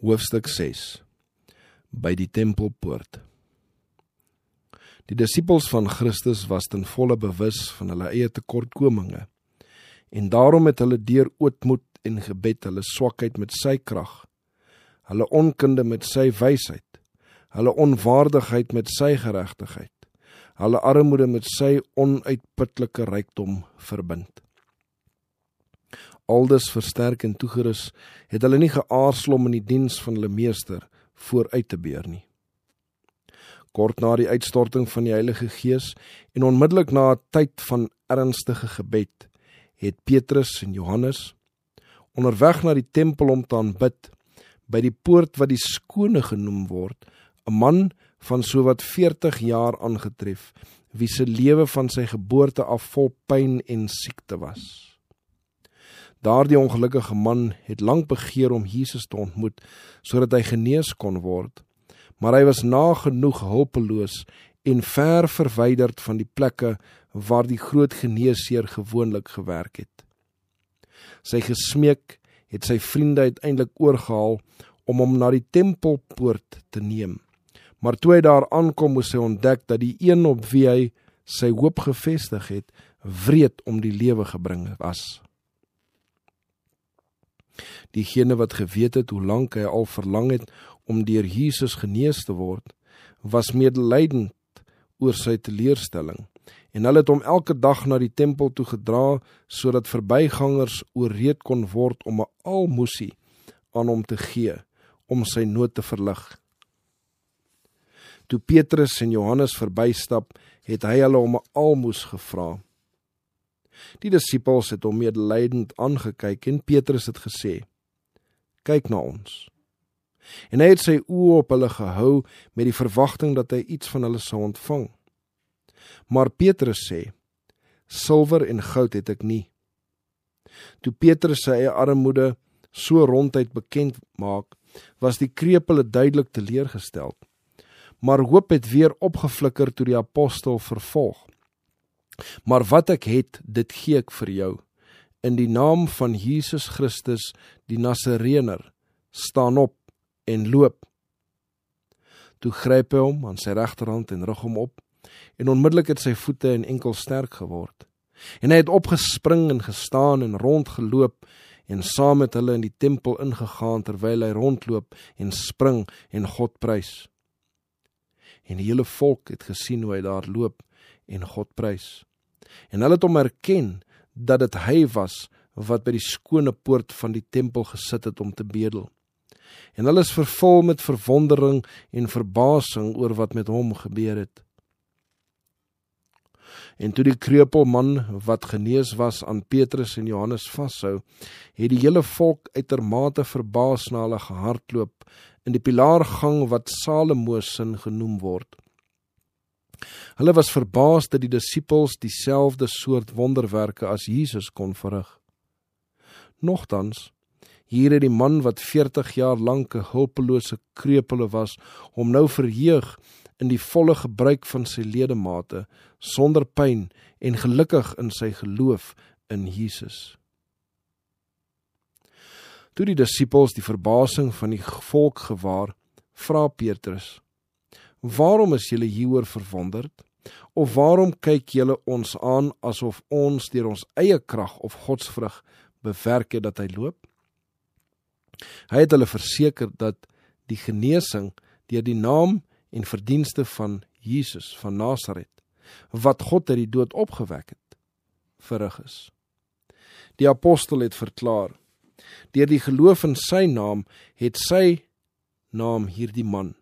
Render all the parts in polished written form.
Hoofstuk 6 By die tempelpoort. Die disippels van Christus was ten volle bewus van hulle eie tekortkominge, en daarom het hulle deur ootmoed en gebed hulle swakheid met sy krag, hulle onkunde met sy wysheid, hulle onwaardigheid met sy geregtigheid, hulle armoede met sy onuitputlike rykdom verbind. Aldus versterk en toegerus het hulle nie geaarzel om in die diens van hulle meester vooruit te beer nie. Kort na die uitstorting van die Heilige Gees en onmiddellik na 'n tyd van ernstige gebed, het Petrus en Johannes onderweg na die tempel om te aanbid, by die poort wat die skone genoem word, 'n man van sowat 40 jaar aangetref, wie se lewe van sy geboorte af vol pyn en siekte was. Daardie ongelukkige man het lank begeer om Jesus te ontmoet, sodat hy genees kon word, maar hy was nagenoeg hulpeloos en ver verwyderd van die plekke waar die groot geneesheer gewoonlik gewerk het. Sy gesmeek het sy vriende uiteindelik oorgehaal om hom na die tempelpoort te neem, maar toe hy daar aankom, moes hy ontdek dat die een op wie hy sy hoop gevestig het, wreed om die lewe gebring was. Diegene wat geweet het hoe lank hy al verlang het om deur Jesus genees te word, was medelydend oor sy teleurstelling, en hulle het hom elke dag na die tempel toe gedra, sodat verbygangers ooreed kon word om 'n almoesie aan hom te gee, om sy nood te verlig. Toe Petrus en Johannes verbystap, het hy hulle om 'n almoes gevra. Die disippels het hom medelydend aangekyk en Petrus het gesê, "Kyk na ons." En hy het sy oë op hulle gehou met die verwagting dat hy iets van hulle sou ontvang. Maar Petrus sê, "Silwer en goud het ek nie." Toe Petrus sy eie armoede so ronduit bekend maak, was die krepele duidelik teleurgesteld. Maar hoop het weer opgeflikker toe die apostel vervolg. "Maar wat ek het, dit gee ek vir jou. In die naam van Jesus Christus, die Nasareëner, staan op en loop." Toe gryp hy hom aan sy regterhand en rig hom op, en onmiddellik het sy voete en enkels sterk geword. En hy het opgespring en gestaan en rondgeloop, en saam met hulle in die tempel ingegaan, terwyl hy rondloop en spring en God prys. En die hele volk het gesien hoe hy daar loop en God prys. En hulle het hom herken dat dit hy was wat by die skone poort van die tempel gesit het om te bedel. En hulle is vervul met verwondering en verbasing oor wat met hom gebeur het. En toe die kreupelman wat genees was aan Petrus en Johannes vashou, het die hele volk uitermate verbaas na hulle gehardloop in die pilaargang wat Salomo se genoem word. Hulle was verbaas dat die disippels dieselfde soort wonderwerke as Jesus kon verrig. Nogtans, hier het die man wat 40 jaar lank 'n hulpelose krepele was, hom nou verheug in die volle gebruik van sy ledemate, sonder pyn en gelukkig in sy geloof in Jesus. Toe die disippels die verbasing van die volk gewaar, vra Petrus, "Waarom is julle hieroor verwonderd? Of waarom kyk julle ons aan asof ons deur ons eie krag of godsvrug bewerk het dat hy loop?" Hy het hulle verseker dat die genesing deur die naam en verdienste van Jesus van Nasaret, wat God uit die dood opgewek het, verrig is. Die apostel het verklaar, deur die geloof in sy naam het sy naam hierdie man,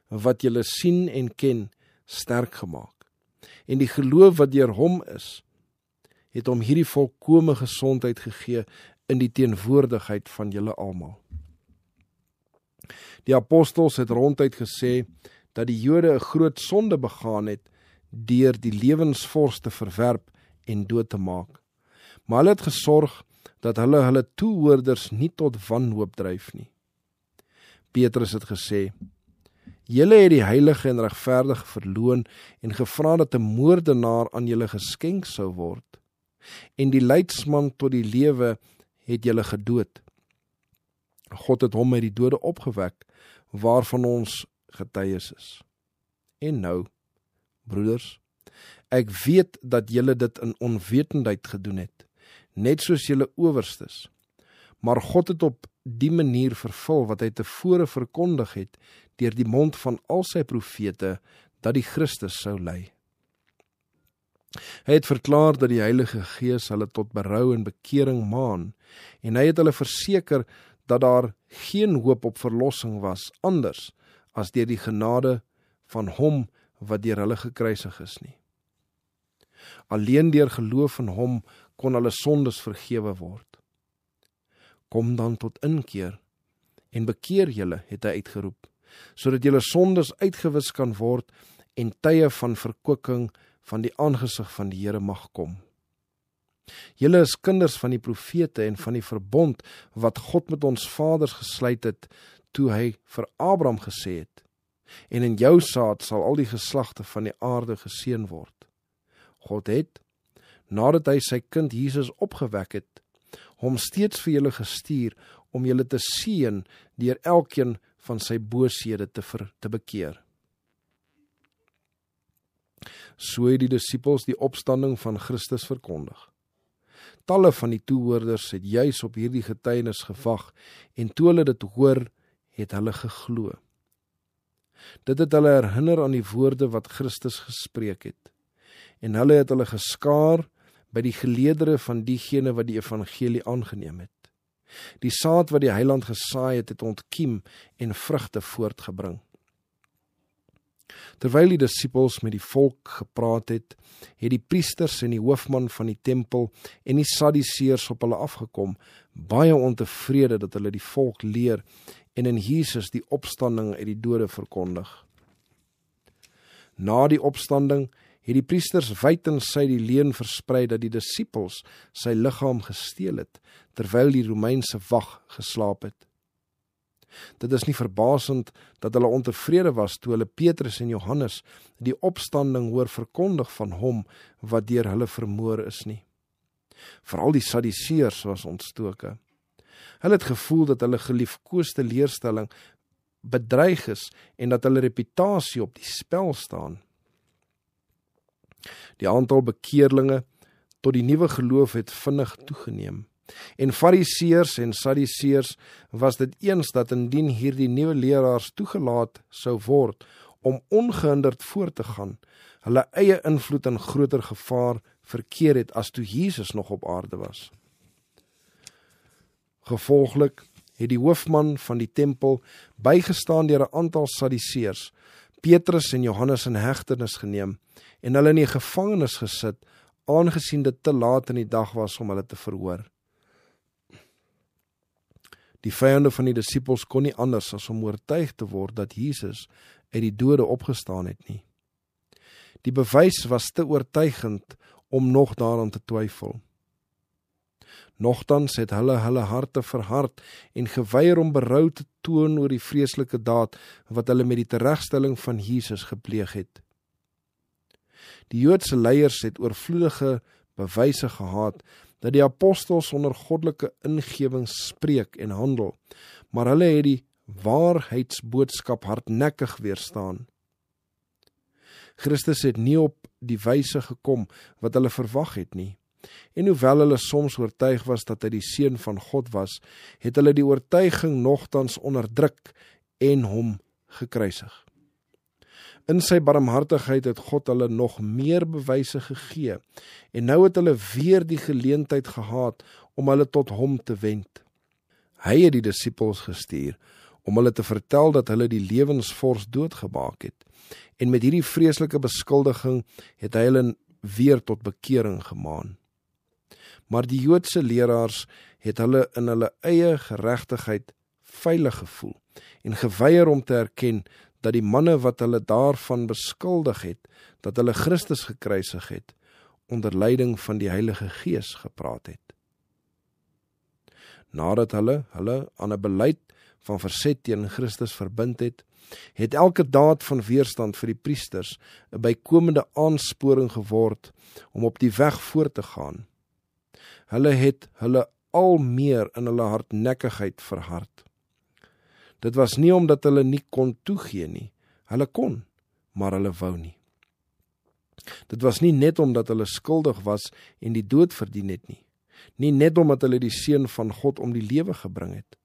wat julle sien en ken, sterk gemaak. En die geloof wat deur hom is, het hom hierdie volkome gesondheid gegee in die teenwoordigheid van julle almal. Die apostels het ronduit gesê dat die Jode 'n groot sonde begaan het deur die lewensvors te verwerp en dood te maak. Maar hulle het gesorg dat hulle toehoorders nie tot wanhoop dryf nie. Petrus het gesê, "Julle het die heilige en regverdige verloon en gevra dat 'n moordenaar aan julle geskenk sou word. En die leidsman tot die lewe het julle gedood. God het hom uit die dode opgewek, waarvan ons getuies is. En nou, broeders, ek weet dat julle dit in onwetendheid gedoen het, net soos julle owerstes. Maar God het op die manier vervul wat hy tevore verkondig het, deur die mond van al sy profete, dat die Christus sou ly. Hy het verklaar dat die Heilige Gees hulle tot berou en bekering maan, en hy het hulle verseker dat daar geen hoop op verlossing was, anders as deur die genade van hom wat deur hulle gekruisig is nie. Alleen deur geloof in hom kon hulle sondes vergewe word. Kom dan tot inkeer en bekeer julle, het hy uitgeroep, sodat julle sondes uitgewis kan word en tye van verkwikking van die aangesig van die Here mag kom. Julle is kinders van die profete en van die verbond wat God met ons vaders gesluit het, toe hy vir Abraham gesê het, en in jou saad sal al die geslagte van die aarde geseën word. God het, nadat hy sy kind Jesus opgewek het, hom steeds vir julle gestuur om julle te seën deur elkeen van sy booshede te bekeer. So het die disippels die opstanding van Christus verkondig. Talle van die toehoorders het juis op hierdie getuienis gewag, en toe hulle dit hoor, het hulle geglo. Dit het hulle herinner aan die woorde wat Christus gespreek het, en hulle het hulle geskaar by die geleedere van diegene wat die evangelie aangeneem het. Die saad wat die Heiland gesaai het, het ontkiem en vrugte voortgebring. Terwyl die disippels met die volk gepraat het die priesters en die hoofman van die tempel en die Sadduseërs op hulle afgekom, baie ontevrede dat hulle die volk leer en in Jesus die opstanding uit die dode verkondig. Na die opstanding het die priesters wyd en sy die leuen versprei dat die disippels sy liggaam gesteel het, terwyl die Romeinse wag geslaap het. Dit is nie verbasend dat hulle ontevrede was toe hulle Petrus en Johannes die opstanding hoor verkondig van hom wat deur hulle vermoor is nie. Veral die Sadduseërs was ontstoke. Hulle het gevoel dat hulle geliefkoeste leerstelling bedreig is en dat hulle reputasie op die spel staan. Die aantal bekeerlinge tot die nuwe geloof het vinnig toegeneem. En Fariseërs en Sadduseërs was dit eens dat indien hierdie nuwe leraars toegelaat sou word om ongehinderd voort te gaan, hulle eie invloed in groter gevaar verkeer het as toe Jesus nog op aarde was. Gevolglik het die hoofman van die tempel, bygestaan deur 'n aantal Sadduseërs, Petrus en Johannes in hegtenis geneem en hulle in die gevangenis gesit, aangesien dit te laat in die dag was om hulle te verhoor. Die vyande van die disippels kon nie anders as om oortuig te word dat Jesus uit die dode opgestaan het nie. Die bewys was te oortuigend om nog daaraan te twyfel. Nogtans het hulle harte verhard en geweier om berou te toon oor die vreeslike daad wat hulle met die teregstelling van Jesus gepleeg het. Die Joodse leiers het oorvloedige bewyse gehad dat die apostels onder goddelike ingewing spreek en handel, maar hulle het die waarheidsboodskap hardnekkig weerstaan. Christus het nie op die wyse gekom wat hulle verwag het nie, en hoewel hulle soms oortuig was dat hy die Seun van God was, het hulle die oortuiging nogtans onderdruk en hom gekruisig. In sy barmhartigheid het God hulle nog meer bewyse gegee, en nou het hulle weer die geleentheid gehad om hulle tot hom te wend. Hy het die disippels gestuur om hulle te vertel dat hulle die lewensvors doodgemaak het, en met hierdie vreeslike beskuldiging het hy hulle weer tot bekering gemaan. Maar die Joodse leraars het hulle in hulle eie geregtigheid veilig gevoel en geweier om te erken dat die manne wat hulle daarvan beskuldig het, dat hulle Christus gekruisig het, onder leiding van die Heilige Gees gepraat het. Nadat hulle aan 'n beleid van verset teen Christus verbind het elke daad van weerstand vir die priesters 'n bykomende aansporing geword om op die weg voort te gaan. Hulle het hulle al meer in hulle hardnekkigheid verhard. Dit was nie omdat hulle nie kon toegee nie. Hulle kon, maar hulle wou nie. Dit was nie net omdat hulle skuldig was en die dood verdien het nie. Nie net omdat hulle die Seun van God om die lewe gebring het,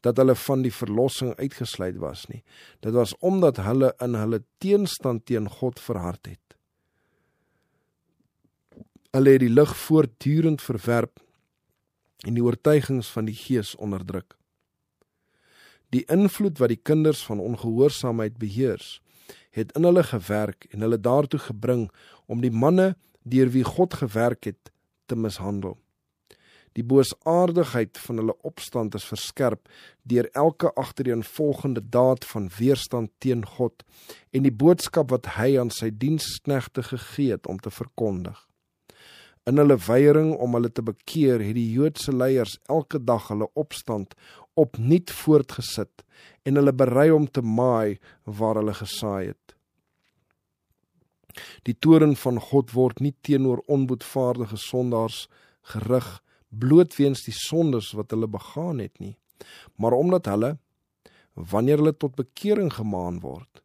dat hulle van die verlossing uitgesluit was nie. Dit was omdat hulle in hulle teenstand teen God verhard het. Hulle het die lig voortdurend verwerp en die oortuigings van die Gees onderdruk. Die invloed wat die kinders van ongehoorsaamheid beheers, het in hulle gewerk en hulle daartoe gebring om die manne deur wie God gewerk het, te mishandel. Die boosaardigheid van hulle opstand is verskerp deur elke agtereenvolgende daad van weerstand teen God en die boodskap wat hy aan sy diensknegte gegee het om te verkondig. In hulle weiering om hulle te bekeer, het die Joodse leiers elke dag hulle opstand opnuut voortgesit en hulle berei om te maai waar hulle gesaai het. Die toorn van God word nie teenoor onboetvaardige sondaars gerig, bloot weens die sondes wat hulle begaan het nie, maar omdat hulle, wanneer hulle tot bekering gemaan word,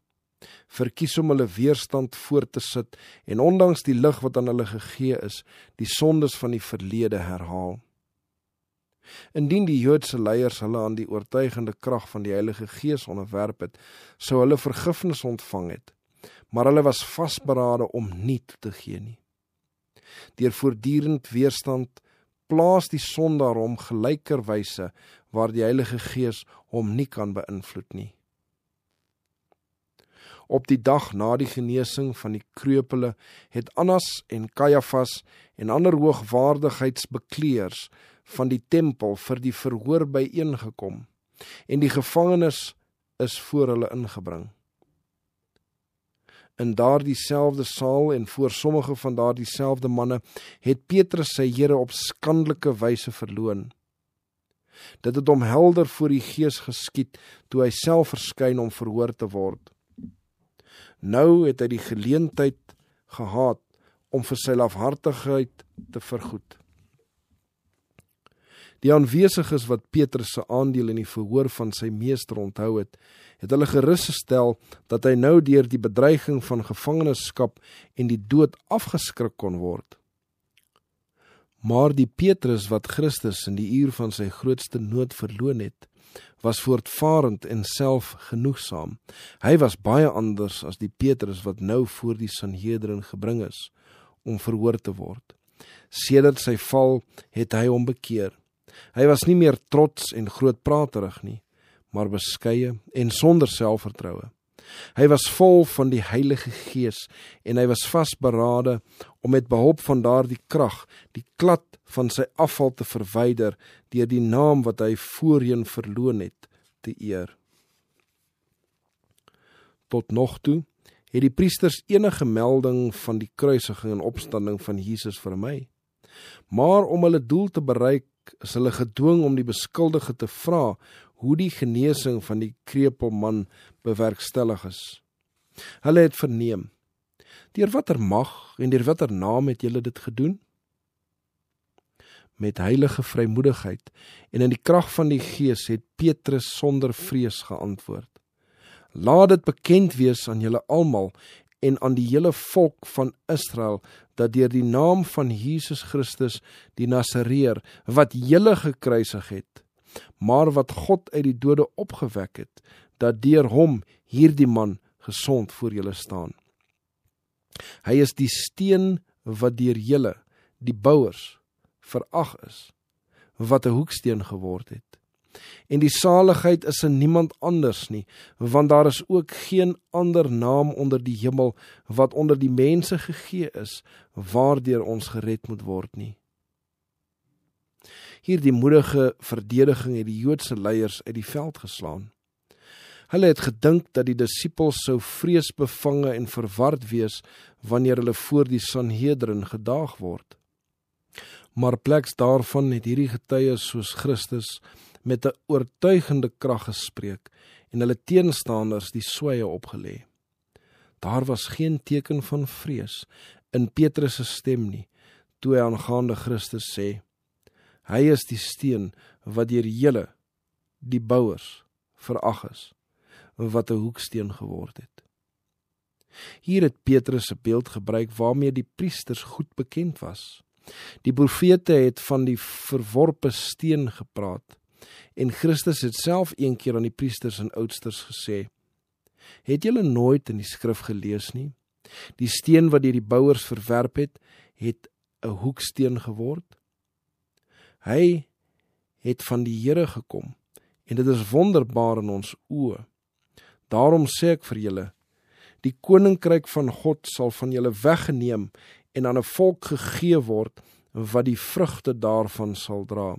verkies om hulle weerstand voort te sit en ondanks die lig wat aan hulle gegee is, die sondes van die verlede herhaal. Indien die Joodse leiers hulle aan die oortuigende krag van die Heilige Gees onderwerp het, sou hulle vergifnis ontvang het, maar hulle was vasberade om nie toe te gee nie. Deur voortdurend weerstand plaas die sondaar hom gelykerwyse waar die Heilige Gees hom nie kan beïnvloed nie. Op die dag na die genesing van die kreupele het Annas en Kajafas en ander hoogwaardigheidsbekleers van die tempel vir die verhoor byeengekom en die gevangenes is voor hulle ingebring. In daardie selfde saal en voor sommige van daardie selfde manne het Petrus sy Here op skandelike wyse verloon. Dit het hom helder voor die Gees geskied toe hy self verskyn om verhoor te word. Nou het hy die geleentheid gehad om vir sy lafhartigheid te vergoed. Die aanwesiges wat Petrus se aandeel in die verhoor van sy meester onthou het, het hulle gerus gestel dat hy nou deur die bedreiging van gevangenskap en die dood afgeskrik kon word. Maar die Petrus wat Christus in die uur van sy grootste nood verloon het, was voortvarend en selfgenoegsaam. Hy was baie anders as die Petrus wat nou voor die Sanhedrin gebring is om verhoor te word. Sedert sy val het hy hom bekeer. Hy was nie meer trots en grootpraterig nie, maar beskeie en sonder selfvertroue. Hy was vol van die Heilige Gees en hy was vasberade om met behulp van daardie krag die klad van sy afval te verwyder deur die naam wat hy voorheen verloon het te eer. Tot nog toe het die priesters enige melding van die kruisiging en opstanding van Jesus vermy. Maar om hulle doel te bereik, is hulle gedwing om die beskuldige te vra hoe die genesing van die krepelman bewerkstellig is. Hulle het verneem, deur watter mag en deur watter naam het julle dit gedoen? Met heilige vrymoedigheid en in die krag van die Gees het Petrus sonder vrees geantwoord. Laat dit bekend wees aan julle almal en aan die hele volk van Israel, dat deur die naam van Jesus Christus, die Nasareër, wat julle gekruisig het, maar wat God uit die dode opgewek het, dat deur hom hierdie man gesond voor julle staan. Hy is die steen wat deur julle, die bouers, verag is, wat 'n hoeksteen geword het. En die saligheid is in niemand anders nie, want daar is ook geen ander naam onder die hemel wat onder die mense gegee is, waardeur ons gered moet word nie. Hierdie moedige verdediging het die Joodse leiers uit die veld geslaan. Hulle het gedink dat die disippels sou vreesbevange en verward wees wanneer hulle voor die Sanhedrin gedaag word. Maar pleks daarvan het hierdie getuies soos Christus met 'n oortuigende krag gespreek en hulle teenstanders die sweye opgelê. Daar was geen teken van vrees in Petrus se stem nie, toe hy aangaande Christus sê, hy is die steen wat deur julle, die bouers, verag is, wat 'n hoeksteen geword het. Hier het Petrus 'n beeld gebruik waarmee die priesters goed bekend was. Die profete het van die verworpe steen gepraat, en Christus het self een keer aan die priesters en oudsters gesê: "Het julle nooit in die skrif gelees nie? Die steen wat deur die bouers verwerp het, het 'n hoeksteen geword. Hy het van die Here gekom, en dit is wonderbaar in ons oë. Daarom sê ek vir julle, die koninkryk van God sal van julle weggeneem en aan 'n volk gegee word wat die vrugte daarvan sal dra.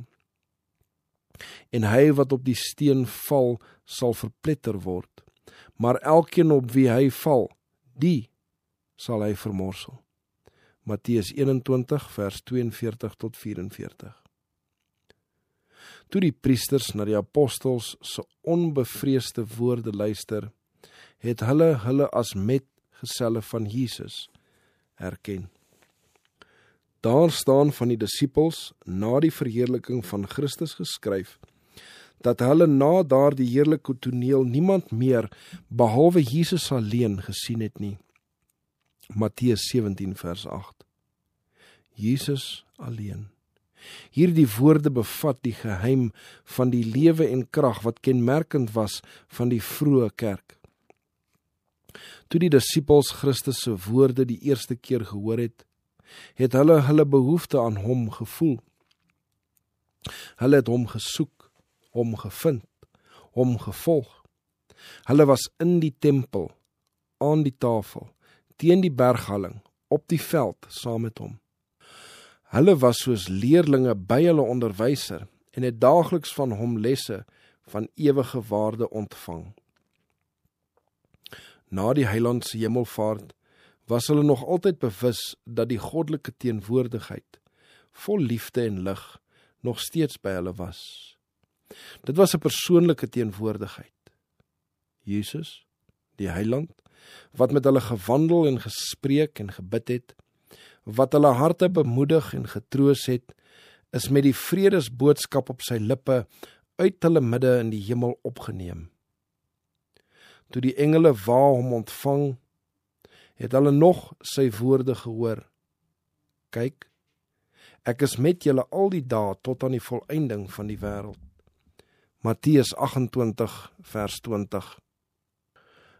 En hy wat op die steen val, sal verpletter word, maar elkeen op wie hy val, die sal hy vermorsel." Matteus 21 vers 42 tot 44. Toe die priesters na die apostels se onbevreesde woorde luister, het hulle as metgeselle van Jesus herken. Daar staan van die disippels na die verheerliking van Christus geskryf, dat hulle na daardie heerlike toneel niemand meer behalwe Jesus alleen gesien het nie. Matteus 17 vers 8. Jesus alleen. Hierdie woorde bevat die geheim van die lewe en krag wat kenmerkend was van die vroeë kerk. Toe die disippels Christus se woorde die eerste keer gehoor het hulle behoefte aan hom gevoel. Hulle het hom gesoek, hom gevind, hom gevolg. Hulle was in die tempel, aan die tafel, teen die berghalling, op die veld saam met hom. Hulle was soos leerlinge by hulle onderwyser en het daagliks van hom lesse van ewige waarde ontvang. Na die Heiland se hemelvaart was hulle nog altyd bewus dat die goddelike teenwoordigheid, vol liefde en lig, nog steeds by hulle was. Dit was 'n persoonlike teenwoordigheid. Jesus, die Heiland, wat met hulle gewandel en gespreek en gebid het, wat hulle harte bemoedig en getroos het, is met die vredesboodskap op sy lippe uit hulle midde in die hemel opgeneem. Toe die engele waar hom ontvang, het hulle nog sy woorde gehoor: "Kyk, ek is met julle al die dae tot aan die volëinding van die wêreld." Matteus 28 vers 20.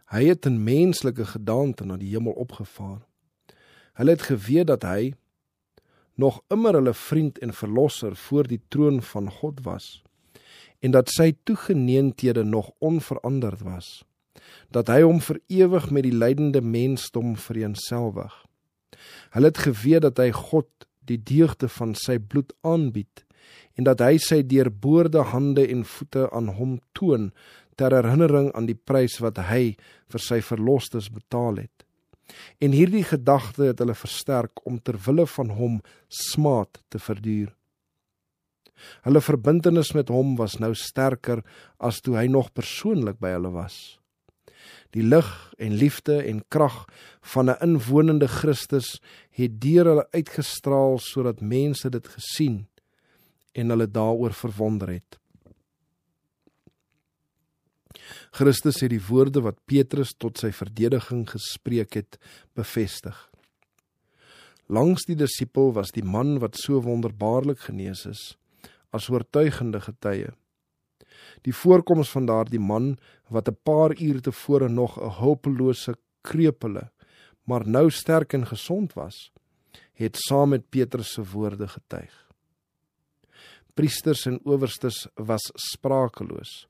Hy het in menslike gedaante na die hemel opgevaar. Hulle het geweet dat hy nog immer hulle vriend en verlosser voor die troon van God was, en dat sy toegeneenthede nog onveranderd was, dat hy hom vir ewig met die lydende mensdom vereenselwig. Hulle het geweet dat hy God die deugde van sy bloed aanbied, en dat hy sy deurboorde hande en voete aan hom toon, ter herinnering aan die prys wat hy vir sy verlosters betaal het. En hierdie gedagte het hulle versterk om ter wille van hom smaad te verduur. Hulle verbintenis met hom was nou sterker as toe hy nog persoonlik by hulle was. Die lig en liefde en krag van 'n inwonende Christus het deur hulle uitgestraal sodat mense dit gesien en hulle daaroor verwonder het. Christus het die woorde wat Petrus tot sy verdediging gespreek het, bevestig. Langs die disipel was die man wat so wonderbaarlik genees is, as oortuigende getuie. Die voorkoms van daardie man, wat 'n paar uur tevore nog 'n hulpelose krepele, maar nou sterk en gesond was, het saam met Petrus se woorde getuig. Priesters en owerstes was sprakeloos.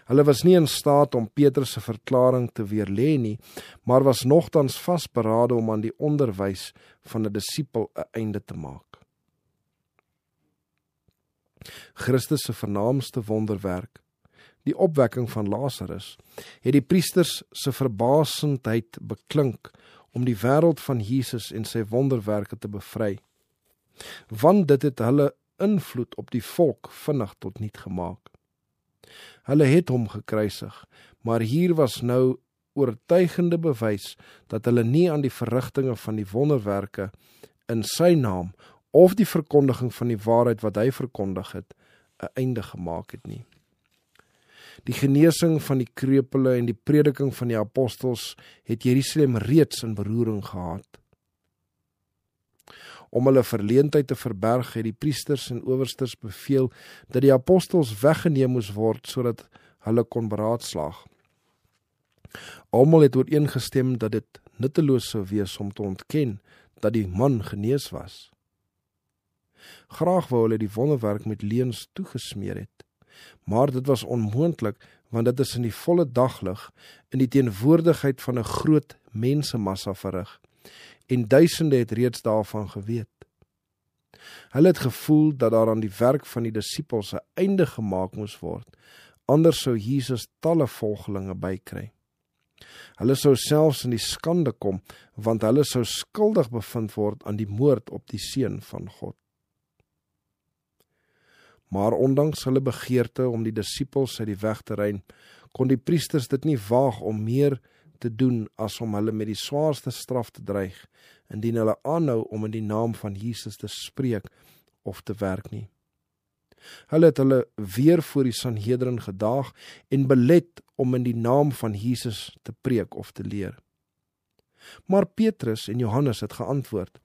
Hulle was nie in staat om Petrus se verklaring te weerlê nie, maar was nogtans vasberade om aan die onderwys van 'n disipel 'n einde te maak. Christus se vernaamste wonderwerk, die opwekking van Lazarus, het die priesters se verbasendheid beklink om die wêreld van Jesus en sy wonderwerke te bevry, want dit het hulle invloed op die volk vinnig tot niet gemaak. Hulle het hom gekruisig, maar hier was nou oortuigende bewys dat hulle nie aan die verrigtinge van die wonderwerke in sy naam of die verkondiging van die waarheid wat hy verkondig het, 'n einde gemaak het nie. Die genesing van die krepele en die prediking van die apostels het Jerusalem reeds in beroering gehad. Om hulle verleentheid te verberg, het die priesters en owersters beveel dat die apostels weggeneem moes word sodat hulle kon beraadslaag. Almal het ooreengestem dat dit nutteloos sou wees om te ontken dat die man genees was. Graag wou hulle die wonderwerk met leuns toegesmeer het, maar dit was onmoontlik want dit is in die volle daglig in die teenwoordigheid van 'n groot mensemassa verrig en duisende het reeds daarvan geweet. Hulle het gevoel dat daar aan die werk van die disippels 'n einde gemaak moes word, anders sou Jesus talle volgelinge bykry. Hulle sou selfs in die skande kom, want hulle sou skuldig bevind word aan die moord op die Seun van God. Maar ondanks hulle begeerte om die disippels uit die weg te ruim, kon die priesters dit nie waag om meer te doen as om hulle met die swaarste straf te dreig, indien hulle aanhou om in die naam van Jesus te spreek of te werk nie. Hulle het hulle weer voor die Sanhedrin gedaag en belet om in die naam van Jesus te preek of te leer. Maar Petrus en Johannes het geantwoord: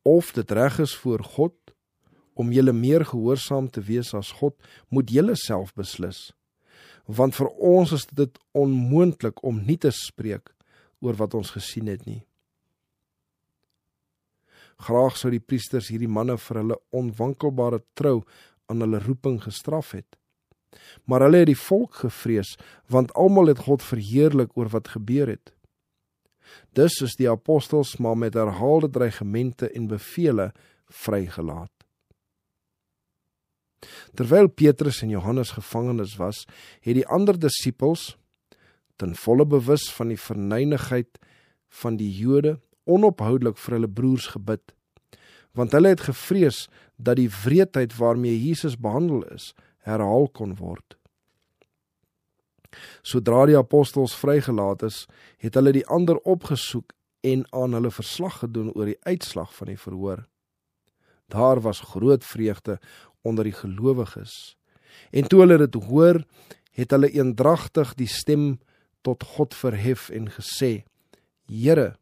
Of dit reg is voor God om julle meer gehoorsaam te wees as God, moet julle self beslis. Want vir ons is dit onmoontlik om nie te spreek oor wat ons gesien het nie. Graag sou die priesters hierdie manne vir hulle onwankelbare trou aan hulle roeping gestraf het. Maar hulle het die volk gevrees, want almal het God verheerlik oor wat gebeur het. Dus is die apostels maar met herhaalde dreigemente en bevele vrygelaat. Terwyl Petrus en Johannes gevangenes was, het die ander disippels, ten volle bewus van die verneinigheid van die Jode, onophoudelik vir hulle broers gebid, want hulle het gevrees dat die wreedheid waarmee Jesus behandel is, herhaal kon word. Sodra die apostels vrygelaat is, het hulle die ander opgesoek en aan hulle verslag gedoen oor die uitslag van die verhoor. Daar was groot vreugde onder die gelowiges, en toe hulle dit hoor, het hulle eendragtig die stem tot God verhef en gesê: Here,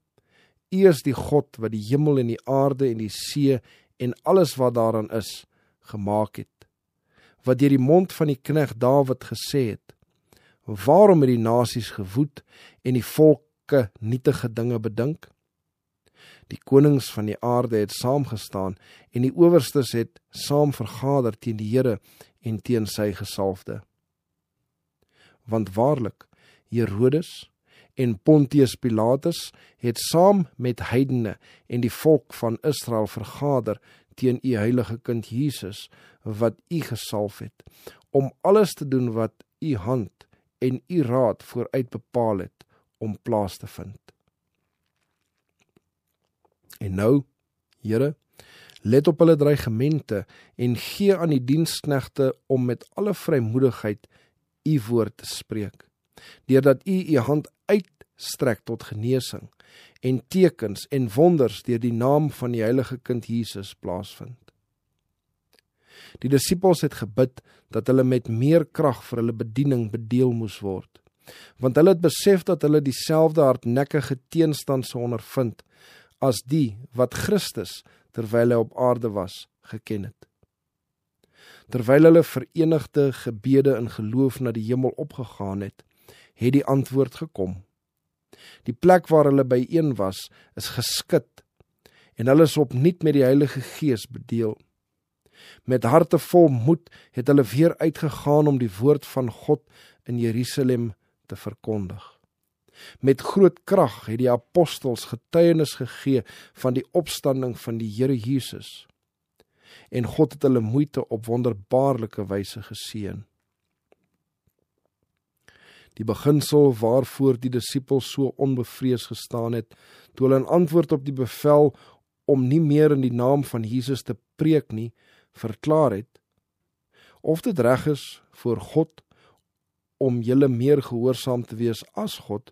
U is die God wat die hemel en die aarde en die see en alles wat daarin is, gemaak het, wat deur die mond van die knegt Dawid gesê het: Waarom het die nasies gewoed en die volke nietige dinge bedink? Die konings van die aarde het saamgestaan en die owerstes het saam vergader teen die Here en teen sy gesalfde. Want waarlik, Herodes en Pontius Pilatus het saam met heidene en die volk van Israel vergader teen U heilige kind Jesus, wat U gesalf het, om alles te doen wat U hand en U raad vooruit bepaal het om plaas te vind. En nou, Here, let op hulle dreigemente en gee aan die diensknegte om met alle vrymoedigheid U woord te spreek, deurdat U hand uitstrek tot genesing en tekens en wonders deur die naam van die heilige kind Jesus plaasvind. Die disippels het gebid dat hulle met meer krag vir hulle bediening bedeel moes word, want hulle het besef dat hulle dieselfde hardnekkige teenstand sou ondervind as die wat Christus, terwyl hy op aarde was, geken het. Terwyl hulle verenigde gebede in geloof na die hemel opgegaan het die antwoord gekom. Die plek waar hulle byeen was, is geskit, en hulle is opnuut met die Heilige Gees bedeel. Met harte vol moed het hulle weer uitgegaan om die woord van God in Jerusalem te verkondig. Met groot krag het die apostels getuienis gegee van die opstanding van die Here Jesus, en God het hulle moeite op wonderbaarlike wyse geseën. Die beginsel waarvoor die disippels so onbevrees gestaan het, toe hulle in antwoord op die bevel om nie meer in die naam van Jesus te preek nie, verklaar het: Of dit reg is voor God om julle meer gehoorsaam te wees as God,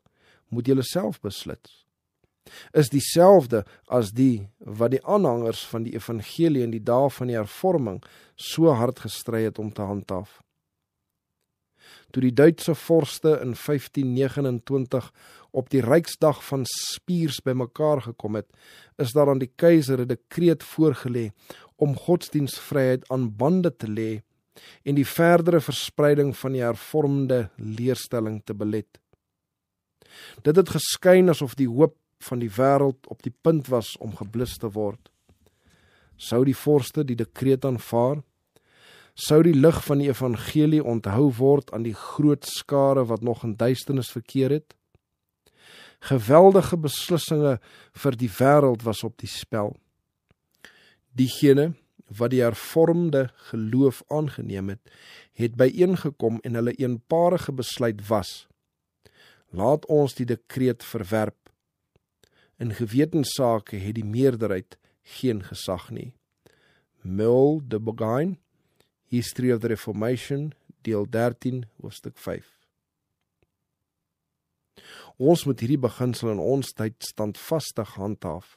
moet julle self beslis. Is dieselfde as die wat die aanhangers van die evangelie in die dae van die hervorming so hard gestry het om te handhaaf. Toe die Duitse vorste in 1529 op die Ryksdag van Spiers bymekaar gekom het, is daar aan die keiser 'n dekreet voorgelê om godsdienstvryheid aan bande te lê en die verdere verspreiding van die hervormde leerstelling te belet. Dit het geskyn asof die hoop van die wêreld op die punt was om geblus te word. Sou die vorste die dekreet aanvaar? Sou die lig van die evangelie onthou word aan die groot skare wat nog in duisternis verkeer het? Geweldige beslissinge vir die wêreld was op die spel. Diegene wat die hervormde geloof aangeneem het, het byeengekom en hulle eenparige besluit was: laat ons die dekreet verwerp. In gewetensake het die meerderheid geen gesag nie. Mul de Bogain, History of the Reformation, deel 13, hoofstuk 5. Ons moet hierdie beginsel in ons tyd standvastig handhaaf.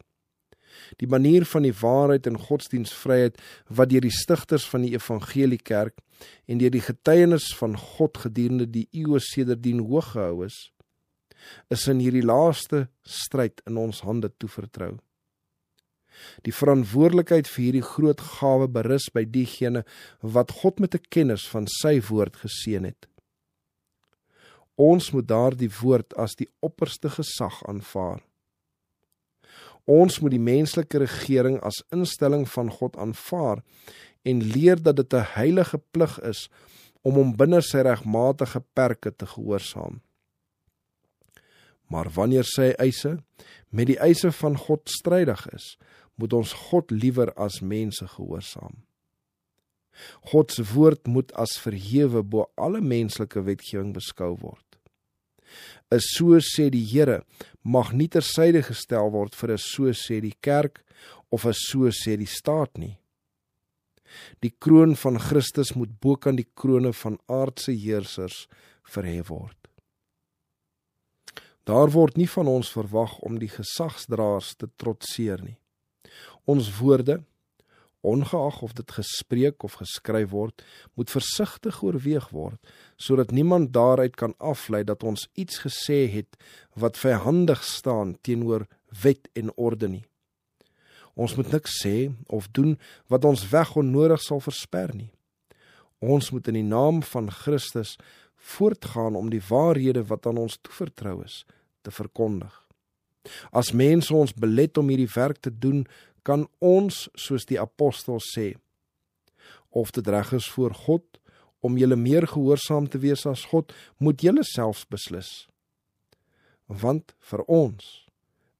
Die manier van die waarheid en godsdienstvryheid wat deur die stigters van die evangeliekerk en deur die getuienis van God gedurende die eeue sedertdien hoog gehou is in hierdie laaste stryd in ons hande toevertrou. Die verantwoordelikheid vir hierdie groot gawe berus by diegene wat God met 'n kennis van sy woord geseën het. Ons moet daardie woord as die opperste gesag aanvaar. Ons moet die menslike regering as instelling van God aanvaar en leer dat dit 'n heilige plig is om hom binne sy regmatige perke te gehoorsaam. Maar wanneer sy eise met die eise van God strydig is, moet ons God liewer as mense gehoorsaam. God se woord moet as verhewe bo alle menslike wetgewing beskou word. 'n So sê die Here mag nie tersyde gestel word vir 'n so sê die kerk of 'n so sê die staat nie. Die kroon van Christus moet bokant die krone van aardse heersers verhef word. Daar word nie van ons verwag om die gesagsdraers te trotseer nie. Ons woorde, ongeag of dit gespreek of geskryf word, moet versigtig oorweeg word, sodat niemand daaruit kan aflei dat ons iets gesê het wat vyhandig staan teenoor wet en orde nie. Ons moet niks sê of doen wat ons weg onnodig sal versper nie. Ons moet in die naam van Christus voortgaan om die waarhede wat aan ons toevertrou is, te verkondig. As mense ons belet om hierdie werk te doen, kan ons, soos die apostel sê, of dit reg is voor God, om julle meer gehoorsaam te wees as God, moet julle selfs beslis. Want vir ons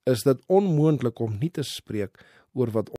is dit onmoontlik om nie te spreek oor wat